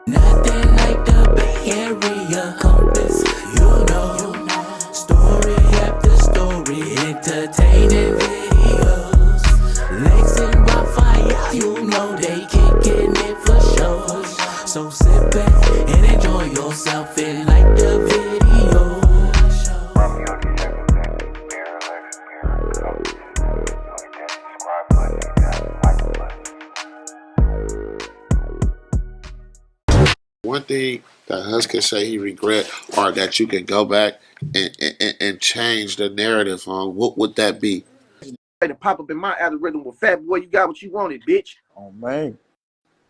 Nothing like the Bay Area compass, you know. Story after story, entertaining videos. Lex and Raphael, you know they kicking it for sure. So sit back and enjoy yourself and like the video. One thing that Hus can say he regret, or that you can go back and change the narrative on, what would that be? To pop up in my algorithm with Fat Boy, you got what you wanted, bitch. Oh man,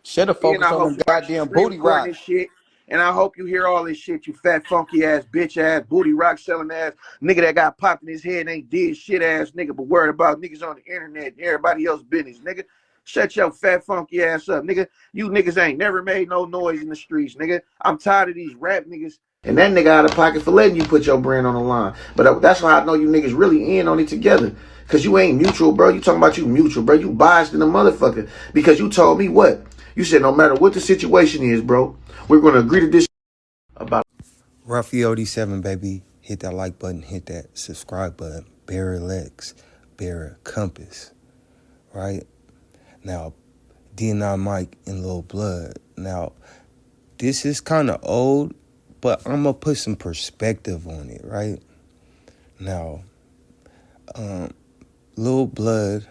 should have And focused I on hope them you actually goddamn screen booty recording rock. this shit. And I hope you hear all this shit, you fat, funky ass, bitch ass, booty rock selling ass nigga that got popped in his head and ain't did shit ass nigga, but worried about niggas on the internet and everybody else's business, nigga. Shut your fat, funky ass up, nigga. You niggas ain't never made no noise in the streets, nigga. I'm tired of these rap niggas. And that nigga out of pocket for letting you put your brand on the line. But that's why I know you niggas really in on it together. Cause you ain't mutual, bro. You talking about you mutual, bro. You biased in the motherfucker. Because you told me what? You said no matter what the situation is, bro, we're gonna agree to this about Raphael 7, baby. Hit that like button, hit that subscribe button. Barry Lex, Barry Compass, right? Now, DNI Mike and Lil Blood. Now, this is kind of old, but I'm going to put some perspective on it, right? Now, Lil Blood,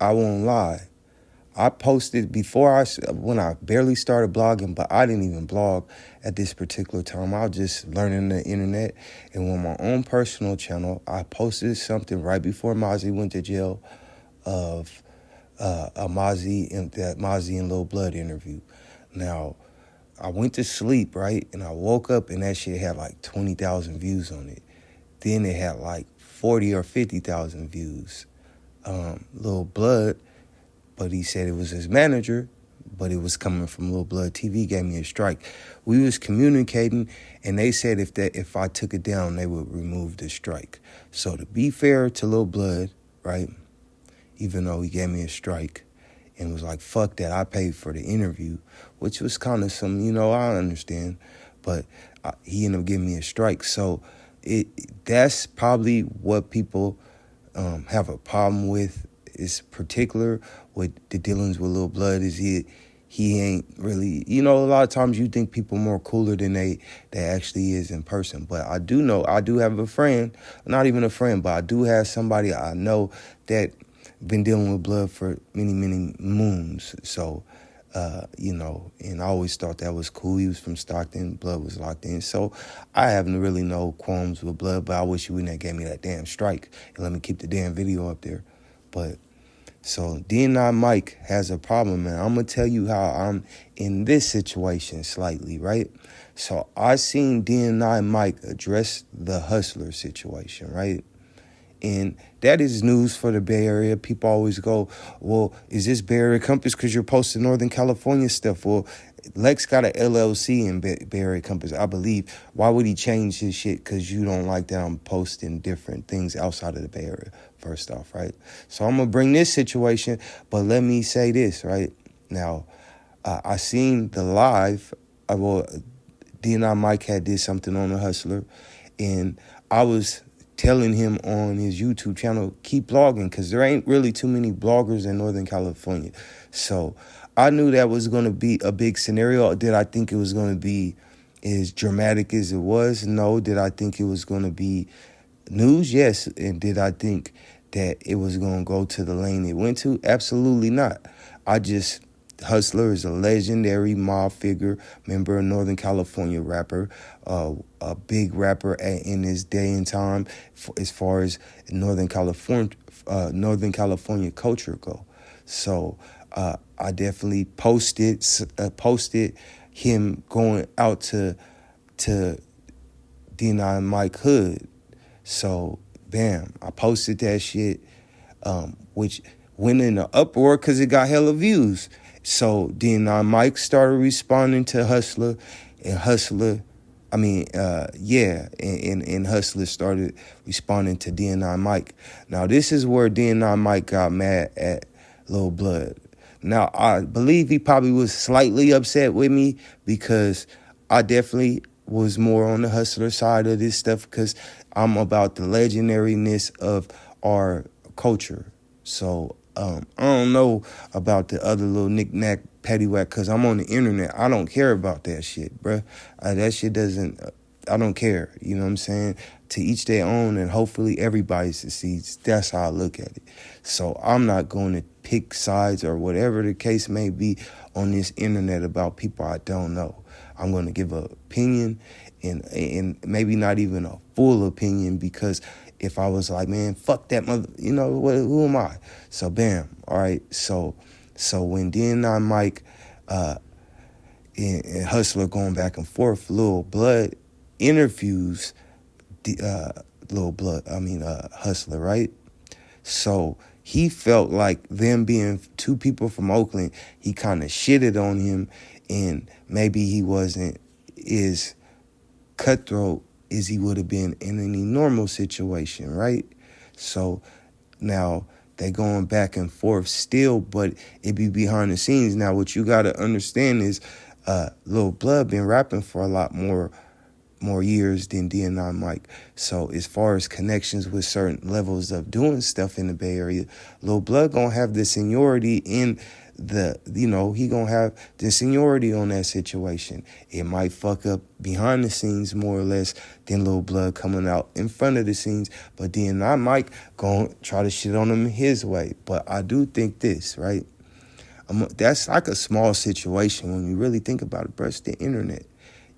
I won't lie. I posted when I barely started blogging, but I didn't even blog at this particular time. I was just learning the internet. And on my own personal channel, I posted something right before Mozzie went to jail of a Mozzie and Lil Blood interview. Now, I went to sleep, right? And I woke up and that shit had like 20,000 views on it. Then it had like 40 or 50,000 views. Lil Blood, but he said it was his manager, but it was coming from Lil Blood TV, gave me a strike. We was communicating, and they said if I took it down, they would remove the strike. So to be fair to Lil Blood, right, even though he gave me a strike and was like, fuck that, I paid for the interview, which was kind of some, I understand, but he ended up giving me a strike. So that's probably what people have a problem with, is particular with the dealings with Lil Blood, is he ain't really, a lot of times you think people more cooler than they actually is in person. But I do have a friend, not even a friend, but I do have somebody I know that been dealing with Blood for many, many moons. So, and I always thought that was cool. He was from Stockton, Blood was locked in. So I haven't really no qualms with Blood, but I wish you wouldn't have gave me that damn strike and let me keep the damn video up there. But so DNI Mike has a problem, and I'm going to tell you how I'm in this situation slightly, right? So I seen DNI Mike address the Hustler situation, right? And that is news for the Bay Area. People always go, well, is this Bay Area Compass because you're posting Northern California stuff? Well, Lex got an LLC in Bay Area Compass, I believe. Why would he change his shit? Because you don't like that I'm posting different things outside of the Bay Area, first off, right? So I'm going to bring this situation, but let me say this, right? Now, I seen the live, DNI Mike had did something on the Hustler, and I was telling him on his YouTube channel, keep blogging, because there ain't really too many bloggers in Northern California. So I knew that was going to be a big scenario. Did I think it was going to be as dramatic as it was? No. Did I think it was going to be news? Yes. And did I think that it was going to go to the lane it went to? Absolutely not. Hustler is a legendary mob figure, member of Northern California rapper, a big rapper in his day and time as far as Northern California culture go. So I definitely posted him going out to DNI Mike Hood. So bam, I posted that shit, which went in an uproar because it got hella views. So DNI Mike started responding to Hustler, and Hustler started responding to DNI Mike. Now, this is where DNI Mike got mad at Lil Blood. Now, I believe he probably was slightly upset with me because I definitely was more on the hustler side of this stuff because I'm about the legendariness of our culture. So I don't know about the other little knick-knack paddywhack because I'm on the internet. I don't care about that shit, bruh. That shit doesn't... I don't care, you know what I'm saying? To each their own, and hopefully everybody succeeds. That's how I look at it. So I'm not going to pick sides or whatever the case may be on this internet about people I don't know. I'm going to give an opinion and maybe not even a full opinion because if I was like, man, fuck that mother, you know, who am I? So bam, all right. So when DNI Mike and Hustler going back and forth, Lil Blood interviews Hustler, right? So he felt like them being two people from Oakland, he kind of shitted on him, and maybe he wasn't as cutthroat as he would have been in any normal situation, right? So now they going back and forth still, but it be behind the scenes. Now what you got to understand is Lil Blood been rapping for a lot more years than DNI Mike. So as far as connections with certain levels of doing stuff in the Bay Area, Lil Blood gonna have the seniority in the, you know, he gonna have the seniority on that situation. It might fuck up behind the scenes more or less than Lil Blood coming out in front of the scenes, but DNI Mike gonna try to shit on him his way. But I do think this, right? That's like a small situation when you really think about it, bro. It's the internet,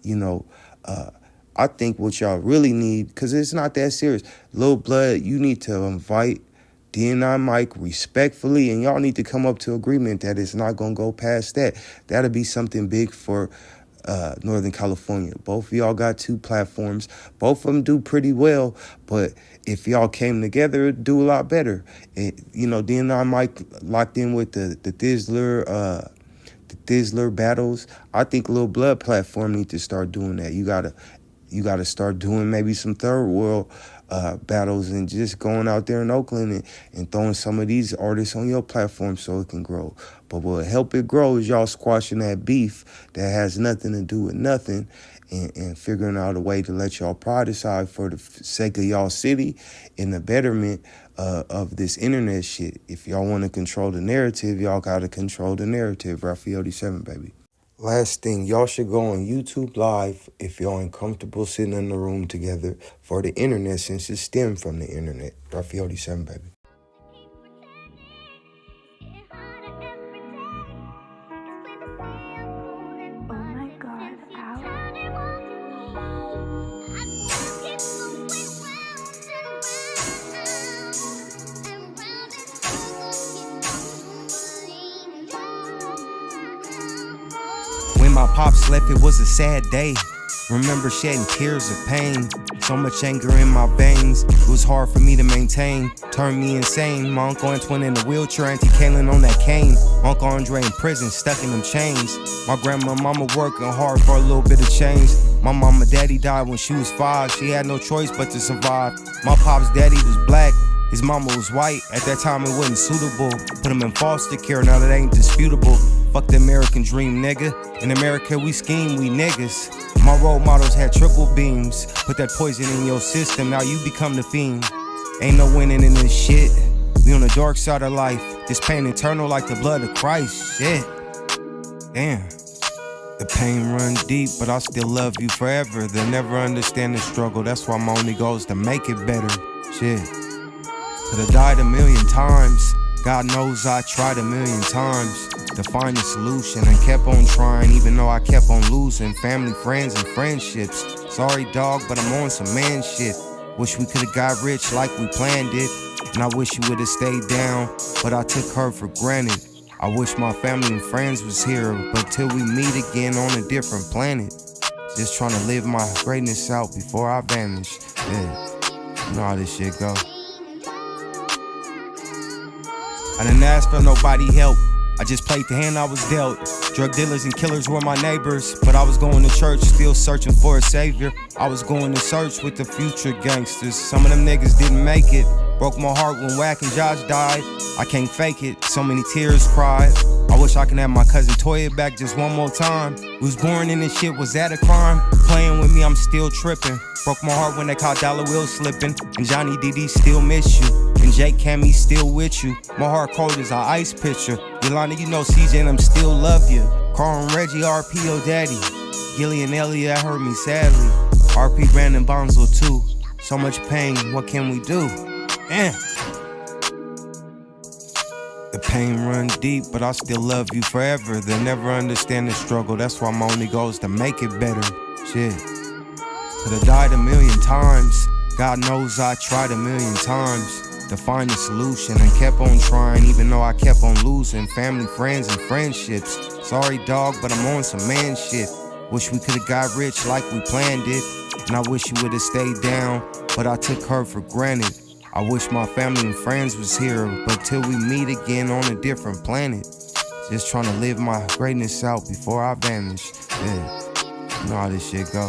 you know. I think what y'all really need, because it's not that serious, Lil Blood, you need to invite DNI Mike respectfully, and y'all need to come up to agreement that it's not going to go past that. That'll be something big for Northern California. Both of y'all got 2 platforms. Both of them do pretty well, but if y'all came together, it'd do a lot better. You know, DNI Mike locked in with the Thizzler battles. I think Lil Blood platform need to start doing that. You gotta start doing maybe some third world battles and just going out there in Oakland and throwing some of these artists on your platform so it can grow. But what will help it grow is y'all squashing that beef that has nothing to do with nothing and figuring out a way to let y'all pride aside for the sake of y'all city and the betterment of this internet shit. If y'all want to control the narrative, y'all got to control the narrative. Raphael 87, baby. Last thing, y'all should go on YouTube Live if y'all ain't comfortable sitting in the room together for the internet since it stemmed from the internet. Raphael 87, baby. When my pops left, it was a sad day. Remember shedding tears of pain. So much anger in my veins, it was hard for me to maintain. Turned me insane. My Uncle Antoine in a wheelchair, Auntie Kaylin on that cane. Uncle Andre in prison, stuck in them chains. My grandma mama working hard for a little bit of change. My mama daddy died when she was 5. She had no choice but to survive. My pop's daddy was black. His mama was white. At that time it wasn't suitable. Put him in foster care, now that ain't disputable. Fuck the American dream, nigga. In America we scheme, we niggas. My role models had triple beams. Put that poison in your system, now you become the fiend. Ain't no winning in this shit. We on the dark side of life. This pain eternal like the blood of Christ. Shit. Damn. The pain runs deep, but I still love you forever. They'll never understand the struggle. That's why my only goal is to make it better. Shit. Could have died a million times. God knows I tried a million times to find a solution and kept on trying, even though I kept on losing family, friends, and friendships. Sorry, dog, but I'm on some man shit. Wish we could've got rich like we planned it, and I wish you would've stayed down, but I took her for granted. I wish my family and friends was here, but till we meet again on a different planet. Just trying to live my greatness out before I vanish. Yeah, you know how this shit go. I didn't ask for nobody help. I just played the hand I was dealt. Drug dealers and killers were my neighbors, but I was going to church, still searching for a savior. I was going to search with the future gangsters. Some of them niggas didn't make it. Broke my heart when Wack and Josh died. I can't fake it, so many tears cried. I wish I could have my cousin Toya back just one more time. Was born in this shit, was that a crime? Playing with me, I'm still tripping. Broke my heart when they caught Dollar Will slipping. And Johnny DD still miss you. And Jake Cammy still with you. My heart cold as an ice pitcher. Yolanda, you know CJ and them still love you. Carl and Reggie, RP, oh daddy. Gilly and Ellie, that hurt me sadly. RP Brandon Bonzo too. So much pain, what can we do? The pain run deep, but I still love you forever. They'll never understand the struggle. That's why my only goal is to make it better. Shit. Could've died a million times. God knows I tried a million times to find a solution and kept on trying, even though I kept on losing family, friends, and friendships. Sorry, dog, but I'm on some man shit. Wish we could've got rich like we planned it. And I wish you would've stayed down, but I took her for granted. I wish my family and friends was here, but till we meet again on a different planet. Just trying to live my greatness out before I vanish. Yeah, you know how this shit go.